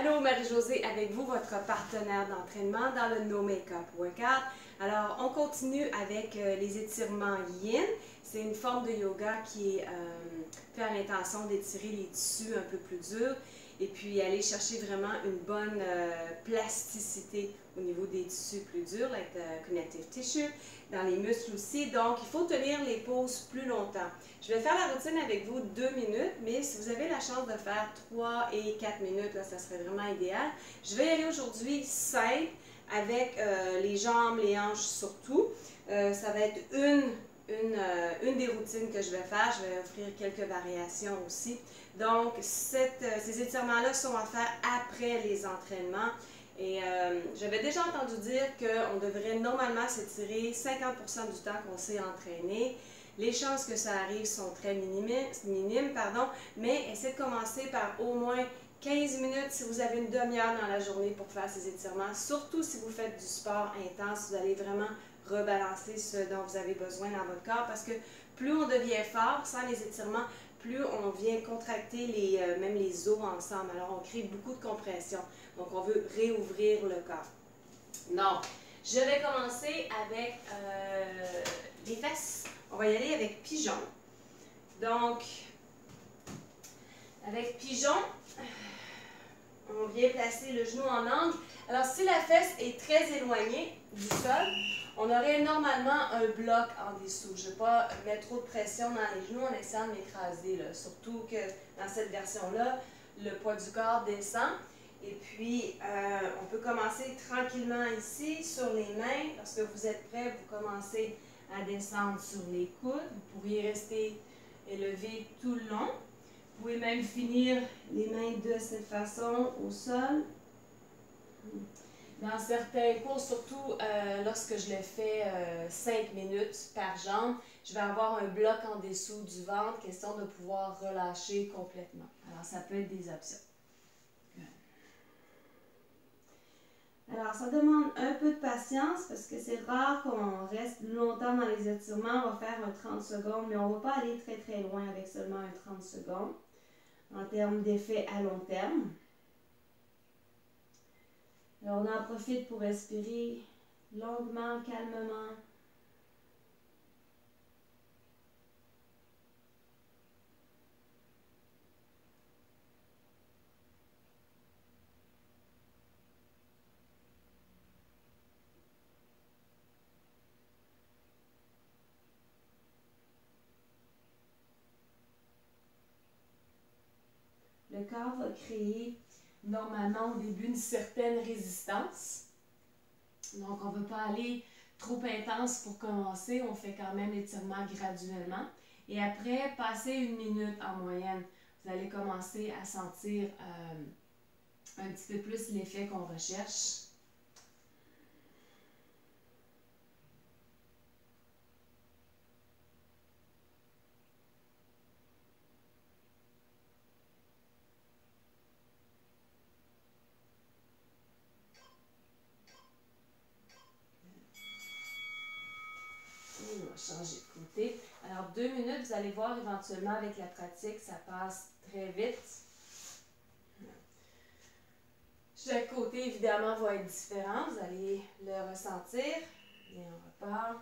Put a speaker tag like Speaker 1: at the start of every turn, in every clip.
Speaker 1: Allô, Marie-Josée avec vous, votre partenaire d'entraînement dans le No Makeup Workout. Alors, on continue avec les étirements Yin. C'est une forme de yoga qui est fait à l'intention d'étirer les tissus un peu plus durs et puis aller chercher vraiment une bonne plasticité au niveau des tissus plus durs, like the connective tissue, dans les muscles aussi. Donc, il faut tenir les pauses plus longtemps. Je vais faire la routine avec vous 2 minutes, mais si vous avez la chance de faire 3 et 4 minutes, là, ça serait vraiment idéal. Je vais y aller aujourd'hui simple, avec les jambes, les hanches surtout. Ça va être une des routines que je vais faire. Je vais offrir quelques variations aussi. Donc, ces étirements-là sont à faire après les entraînements. Et j'avais déjà entendu dire qu'on devrait normalement s'étirer 50% du temps qu'on s'est entraîné. Les chances que ça arrive sont très minimes, mais essayez de commencer par au moins 15 minutes si vous avez une demi-heure dans la journée pour faire ces étirements. Surtout si vous faites du sport intense, vous allez vraiment rebalancer ce dont vous avez besoin dans votre corps parce que plus on devient fort sans les étirements, plus on vient contracter même les os ensemble. Alors, on crée beaucoup de compression. Donc, on veut réouvrir le corps. Donc, je vais commencer avec les fesses. On va y aller avec pigeon. Donc, avec pigeon, on vient placer le genou en angle. Alors, si la fesse est très éloignée du sol, on aurait normalement un bloc en dessous. Je ne vais pas mettre trop de pression dans les genoux en essayant de m'écraser. Surtout que dans cette version-là, le poids du corps descend. Et puis, on peut commencer tranquillement ici sur les mains. Lorsque vous êtes prêt, vous commencez à descendre sur les coudes. Vous pourriez rester élevé tout le long. Vous pouvez même finir les mains de cette façon au sol. Dans certains cours, surtout lorsque je le fais 5 minutes par jambe, je vais avoir un bloc en dessous du ventre, question de pouvoir relâcher complètement. Alors, ça peut être des options. Alors, ça demande un peu de patience parce que c'est rare qu'on reste longtemps dans les étirements. On va faire un 30 secondes, mais on ne va pas aller très très loin avec seulement un 30 secondes en termes d'effet à long terme. Alors, on en profite pour respirer longuement, calmement. Le corps va créer normalement au début une certaine résistance. Donc, on ne veut pas aller trop intense pour commencer. On fait quand même l'étirement graduellement. Et après, passer 1 minute en moyenne, vous allez commencer à sentir un petit peu plus l'effet qu'on recherche. On va changer de côté. Alors, 2 minutes, vous allez voir éventuellement avec la pratique, ça passe très vite. Chaque côté, évidemment, va être différent. Vous allez le ressentir. Et on repart.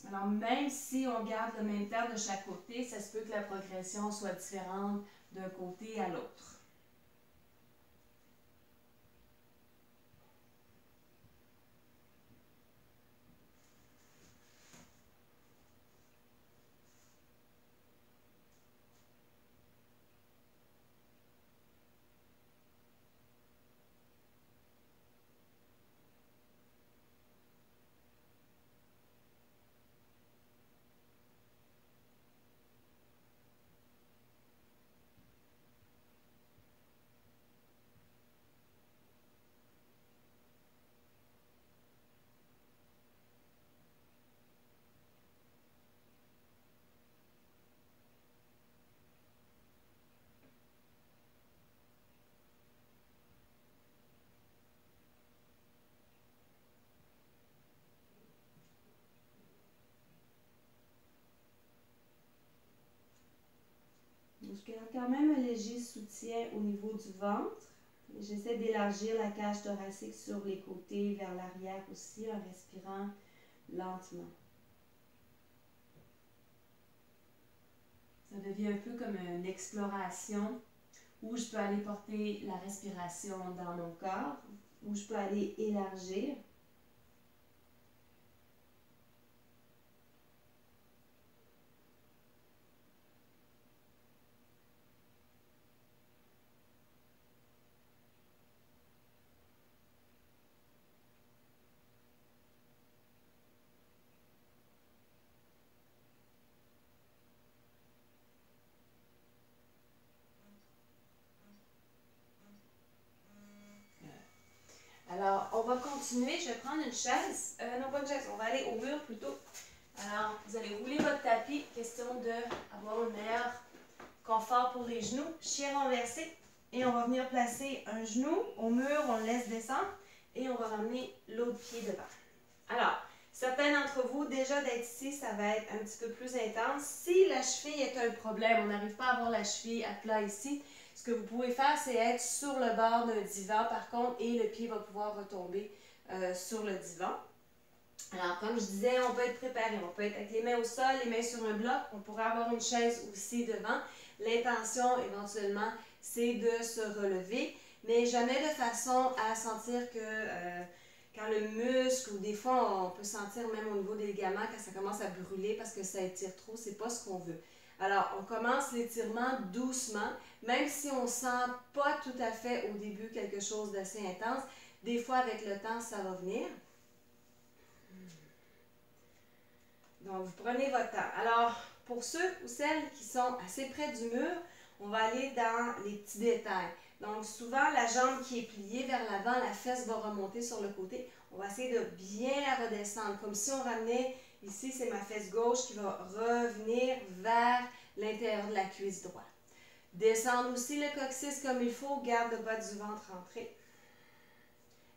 Speaker 1: Alors, même si on garde le même temps de chaque côté, ça se peut que la progression soit différente d'un côté à l'autre. Je garde quand même un léger soutien au niveau du ventre. J'essaie d'élargir la cage thoracique sur les côtés, vers l'arrière aussi, en respirant lentement. Ça devient un peu comme une exploration où je peux aller porter la respiration dans mon corps, où je peux aller élargir. Alors, on va continuer. Je vais prendre une chaise. Non, pas une chaise. On va aller au mur plutôt. Alors, vous allez rouler votre tapis. Question d'avoir un meilleur confort pour les genoux. Chien renversé. Et on va venir placer un genou au mur. On le laisse descendre. Et on va ramener l'autre pied devant. Alors, certains d'entre vous, déjà d'être ici, ça va être un petit peu plus intense. Si la cheville est un problème, on n'arrive pas à avoir la cheville à plat ici, ce que vous pouvez faire, c'est être sur le bord d'un divan, par contre, et le pied va pouvoir retomber sur le divan. Alors, comme je disais, on peut être préparé. On peut être avec les mains au sol, les mains sur un bloc. On pourrait avoir une chaise aussi devant. L'intention, éventuellement, c'est de se relever, mais jamais de façon à sentir que quand le muscle, ou des fois, on peut sentir même au niveau des ligaments quand ça commence à brûler parce que ça étire trop, c'est pas ce qu'on veut. Alors, on commence l'étirement doucement, même si on ne sent pas tout à fait au début quelque chose d'assez intense. Des fois, avec le temps, ça va venir. Donc, vous prenez votre temps. Alors, pour ceux ou celles qui sont assez près du mur, on va aller dans les petits détails. Donc, souvent, la jambe qui est pliée vers l'avant, la fesse va remonter sur le côté. On va essayer de bien la redescendre, comme si on ramenait, ici, c'est ma fesse gauche qui va revenir vers l'intérieur de la cuisse droite. Descendre aussi le coccyx comme il faut, garde le bas du ventre rentré.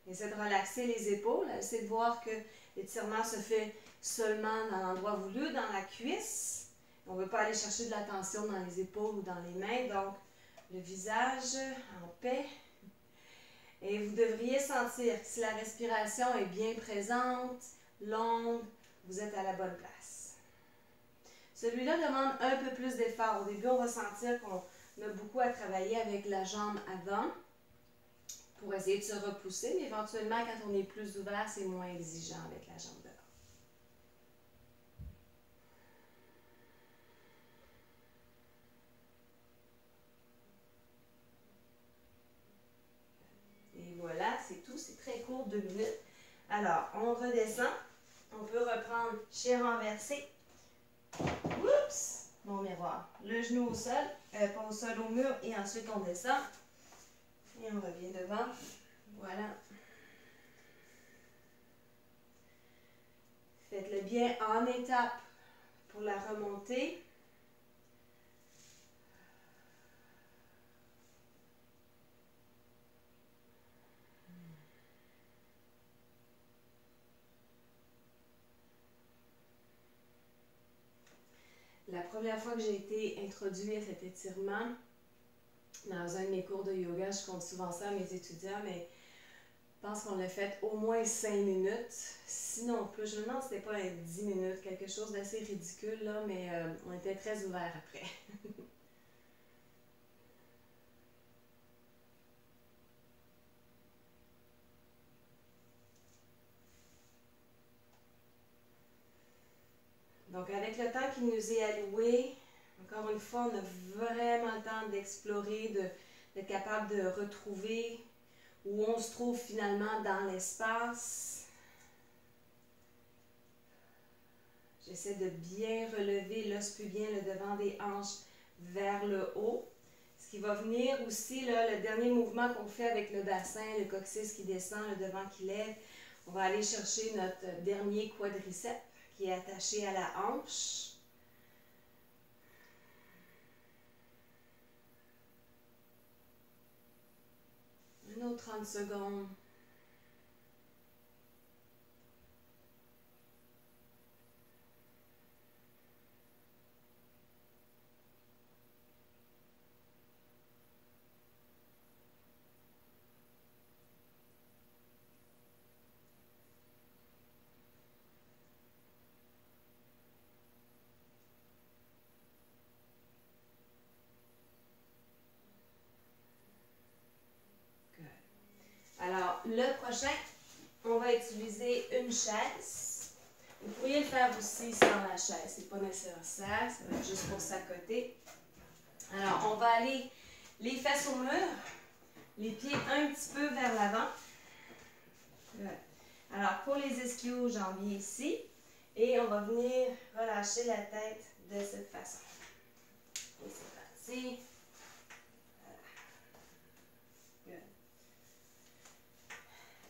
Speaker 1: Essayez de relaxer les épaules. Essayez de voir que l'étirement se fait seulement dans l'endroit voulu, dans la cuisse. On ne veut pas aller chercher de la tension dans les épaules ou dans les mains. Donc, le visage en paix. Et vous devriez sentir que si la respiration est bien présente, longue, vous êtes à la bonne place. Celui-là demande un peu plus d'effort. Au début, on va sentir qu'on a beaucoup à travailler avec la jambe avant pour essayer de se repousser, mais éventuellement, quand on est plus ouvert, c'est moins exigeant avec la jambe devant. Et voilà, c'est tout, c'est très court, 2 minutes. Alors, on redescend, on peut reprendre chien renversé. Oups! Mon miroir. Le genou au sol, pas au sol, au mur, et ensuite on descend. Et on revient devant. Voilà. Faites-le bien en étapes pour la remontée. La première fois que j'ai été introduite à cet étirement, dans un de mes cours de yoga, je compte souvent ça à mes étudiants, mais je pense qu'on l'a fait au moins 5 minutes, sinon plus. Je me demande si c'était pas 10 minutes, quelque chose d'assez ridicule, là, mais on était très ouverts après. Donc, avec le temps qui nous est alloué, encore une fois, on a vraiment le temps d'explorer, d'être capable de retrouver où on se trouve finalement dans l'espace. J'essaie de bien relever l'os pubien, le devant des hanches vers le haut. Ce qui va venir aussi, là, le dernier mouvement qu'on fait avec le bassin, le coccyx qui descend, le devant qui lève, on va aller chercher notre dernier quadriceps qui est attaché à la hanche. Un autre 30 secondes. le prochain, on va utiliser une chaise. Vous pourriez le faire aussi sans la chaise, c'est pas nécessaire, ça va être juste pour s'accoter. Alors, on va aller les fesses au mur, les pieds un petit peu vers l'avant. Alors, pour les ischios, j'en viens ici. Et on va venir relâcher la tête de cette façon. Et c'est parti. Voilà.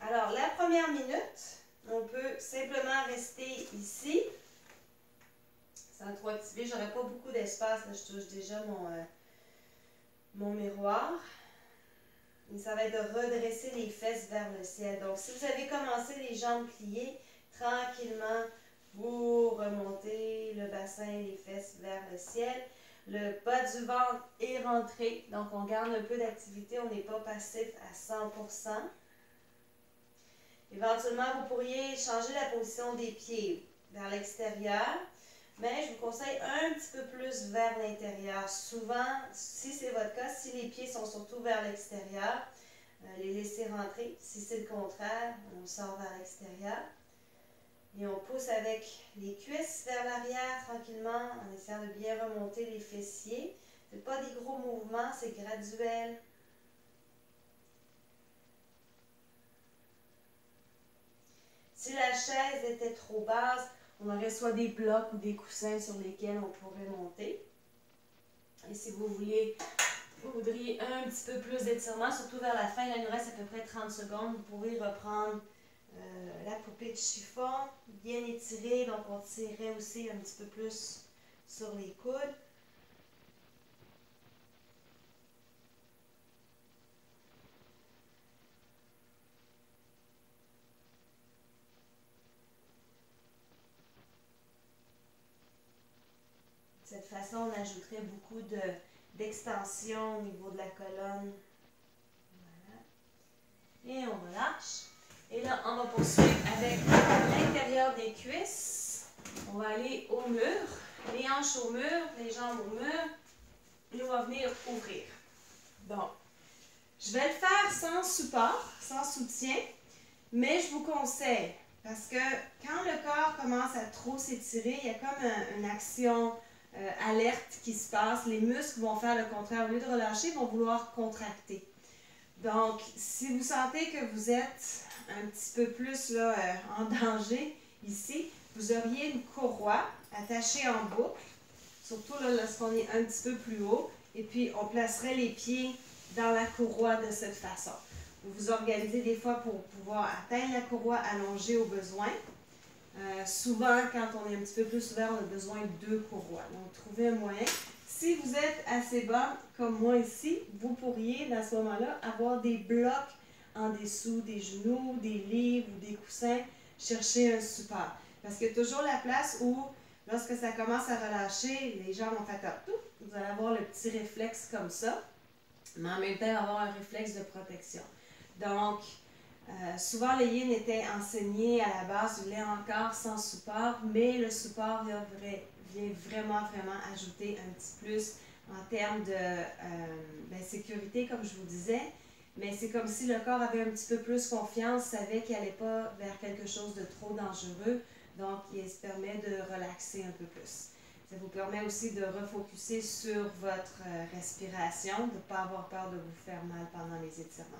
Speaker 1: Alors, la première minute, on peut simplement rester ici. Sans trop activer, j'aurais pas beaucoup d'espace. Je touche déjà mon miroir. Et ça va être de redresser les fesses vers le ciel. Donc, si vous avez commencé les jambes pliées, tranquillement, vous remontez le bassin et les fesses vers le ciel. Le bas du ventre est rentré. Donc, on garde un peu d'activité. On n'est pas passif à 100%. Éventuellement, vous pourriez changer la position des pieds vers l'extérieur. Mais je vous conseille un petit peu plus vers l'intérieur. Souvent, si c'est votre cas, si les pieds sont surtout vers l'extérieur, les laisser rentrer. Si c'est le contraire, on sort vers l'extérieur. Et on pousse avec les cuisses vers l'arrière tranquillement en essayant de bien remonter les fessiers. Ce n'est pas des gros mouvements, c'est graduel. Si la chaise était trop basse, on aurait soit des blocs ou des coussins sur lesquels on pourrait monter. Et si vous voudriez un petit peu plus d'étirement, surtout vers la fin, là, il nous reste à peu près 30 secondes, vous pouvez reprendre la poupée de chiffon, bien étirée, donc on tirerait aussi un petit peu plus sur les coudes. De cette façon, on ajouterait beaucoup d'extension au niveau de la colonne. Voilà. Et on relâche. Et là, on va poursuivre avec l'intérieur des cuisses. On va aller au mur, les hanches au mur, les jambes au mur. Et on va venir ouvrir. Donc, je vais le faire sans support, sans soutien, mais je vous conseille, parce que quand le corps commence à trop s'étirer, il y a comme une action alerte qui se passe. Les muscles vont faire le contraire. Au lieu de relâcher, ils vont vouloir contracter. Donc, si vous sentez que vous êtes un petit peu plus là, en danger ici, vous auriez une courroie attachée en boucle, surtout là, lorsqu'on est un petit peu plus haut, et puis on placerait les pieds dans la courroie de cette façon. Vous vous organisez des fois pour pouvoir atteindre la courroie allongée au besoin. Souvent, quand on est un petit peu plus ouvert, on a besoin de 2 courroies. Donc, trouvez un moyen. Si vous êtes assez bas, comme moi ici, vous pourriez, dans ce moment-là, avoir des blocs en dessous des genoux, des livres ou des coussins, chercher un support. Parce qu'il y a toujours la place où, lorsque ça commence à relâcher, les jambes vont faire tout. Vous allez avoir le petit réflexe comme ça, mais en même temps, avoir un réflexe de protection. Donc, souvent, le yin était enseigné à la base, je l'ai encore sans support, mais le support vient vraiment ajouter un petit plus en termes de sécurité, comme je vous disais. Mais c'est comme si le corps avait un petit peu plus confiance, savait qu'il n'allait pas vers quelque chose de trop dangereux, donc il se permet de relaxer un peu plus. Ça vous permet aussi de refocuser sur votre respiration, de ne pas avoir peur de vous faire mal pendant les étirements.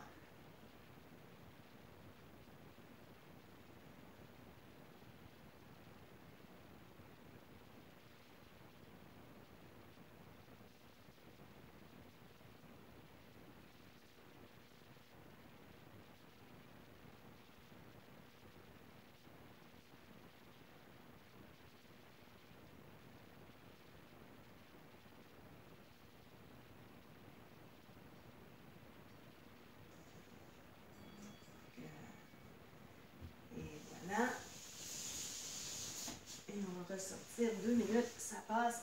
Speaker 1: Et on va ressortir 2 minutes, ça passe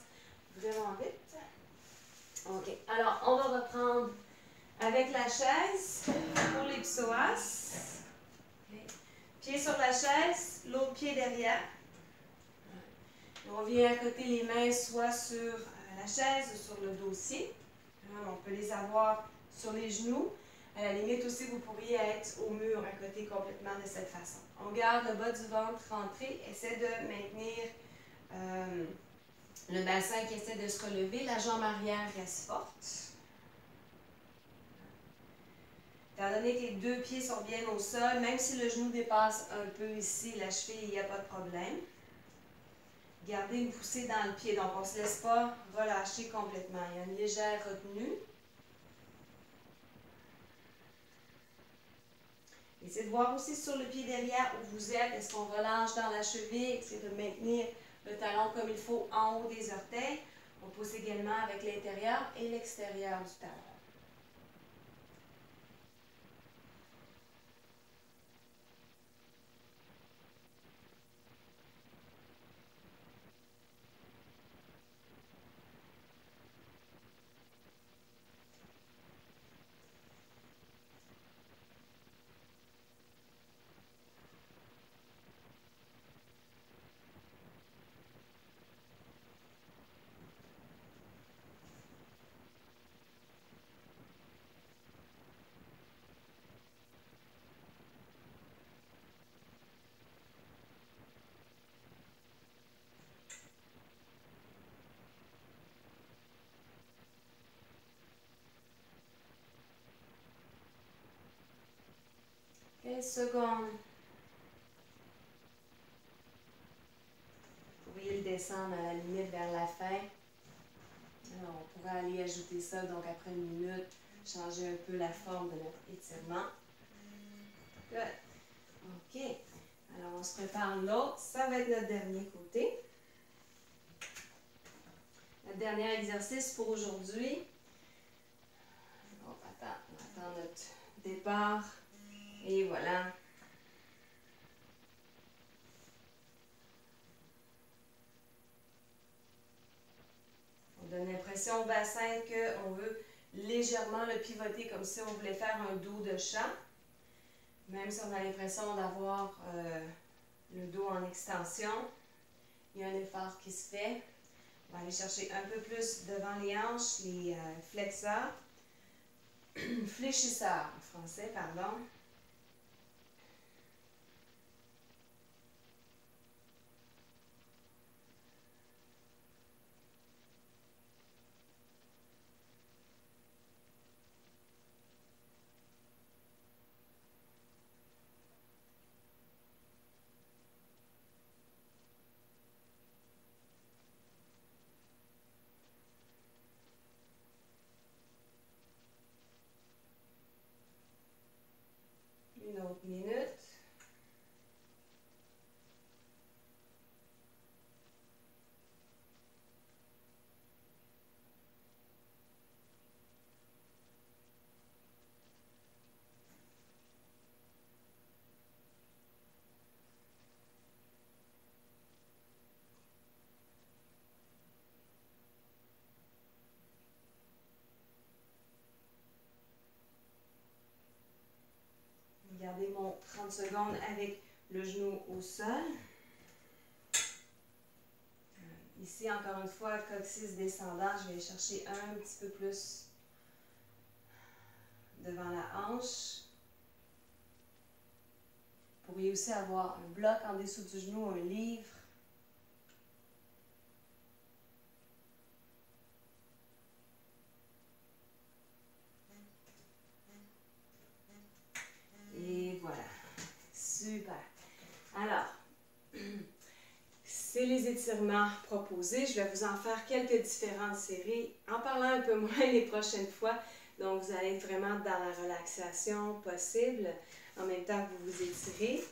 Speaker 1: vraiment vite. OK, alors on va reprendre avec la chaise pour les psoas. Okay. Pied sur la chaise, l'autre pied derrière. On vient accoter les mains soit sur la chaise ou sur le dossier. On peut les avoir sur les genoux. À la limite aussi, vous pourriez être au mur à côté complètement de cette façon. On garde le bas du ventre rentré, essaie de maintenir le bassin qui essaie de se relever, la jambe arrière reste forte. Étant donné que les deux pieds sont bien au sol, même si le genou dépasse un peu ici, la cheville, il n'y a pas de problème. Gardez une poussée dans le pied, donc on ne se laisse pas relâcher complètement. Il y a une légère retenue. Essayez de voir aussi sur le pied derrière où vous êtes. Est-ce qu'on relâche dans la cheville? Essayez de maintenir le talon comme il faut en haut des orteils. On pousse également avec l'intérieur et l'extérieur du talon. Secondes. Vous pourriez le descendre à la limite vers la fin. Alors, on pourrait aller ajouter ça, donc après une minute, changer un peu la forme de notre étirement. Good. OK. Alors, on se prépare l'autre. Ça va être notre dernier côté. Notre dernier exercice pour aujourd'hui. On attend notre départ. Et voilà. On donne l'impression au bassin qu'on veut légèrement le pivoter comme si on voulait faire un dos de chat. Même si on a l'impression d'avoir le dos en extension, il y a un effort qui se fait. On va aller chercher un peu plus devant les hanches, les flexeurs, fléchisseurs en français, pardon. Une autre minute. Gardez mon 30 secondes avec le genou au sol. Ici, encore une fois, coccyx descendant, je vais chercher un petit peu plus devant la hanche. Vous pourriez aussi avoir un bloc en dessous du genou, un livre. Et voilà. Super. Alors, c'est les étirements proposés. Je vais vous en faire quelques différentes séries, en parlant un peu moins les prochaines fois. Donc, vous allez être vraiment dans la relaxation possible, en même temps que vous vous étirez.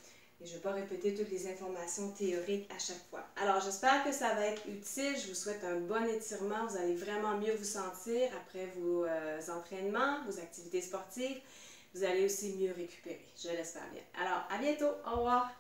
Speaker 1: Et je ne vais pas répéter toutes les informations théoriques à chaque fois. Alors, j'espère que ça va être utile. Je vous souhaite un bon étirement. Vous allez vraiment mieux vous sentir après vos entraînements, vos activités sportives. Vous allez aussi mieux récupérer. Je l'espère bien. Alors, à bientôt. Au revoir.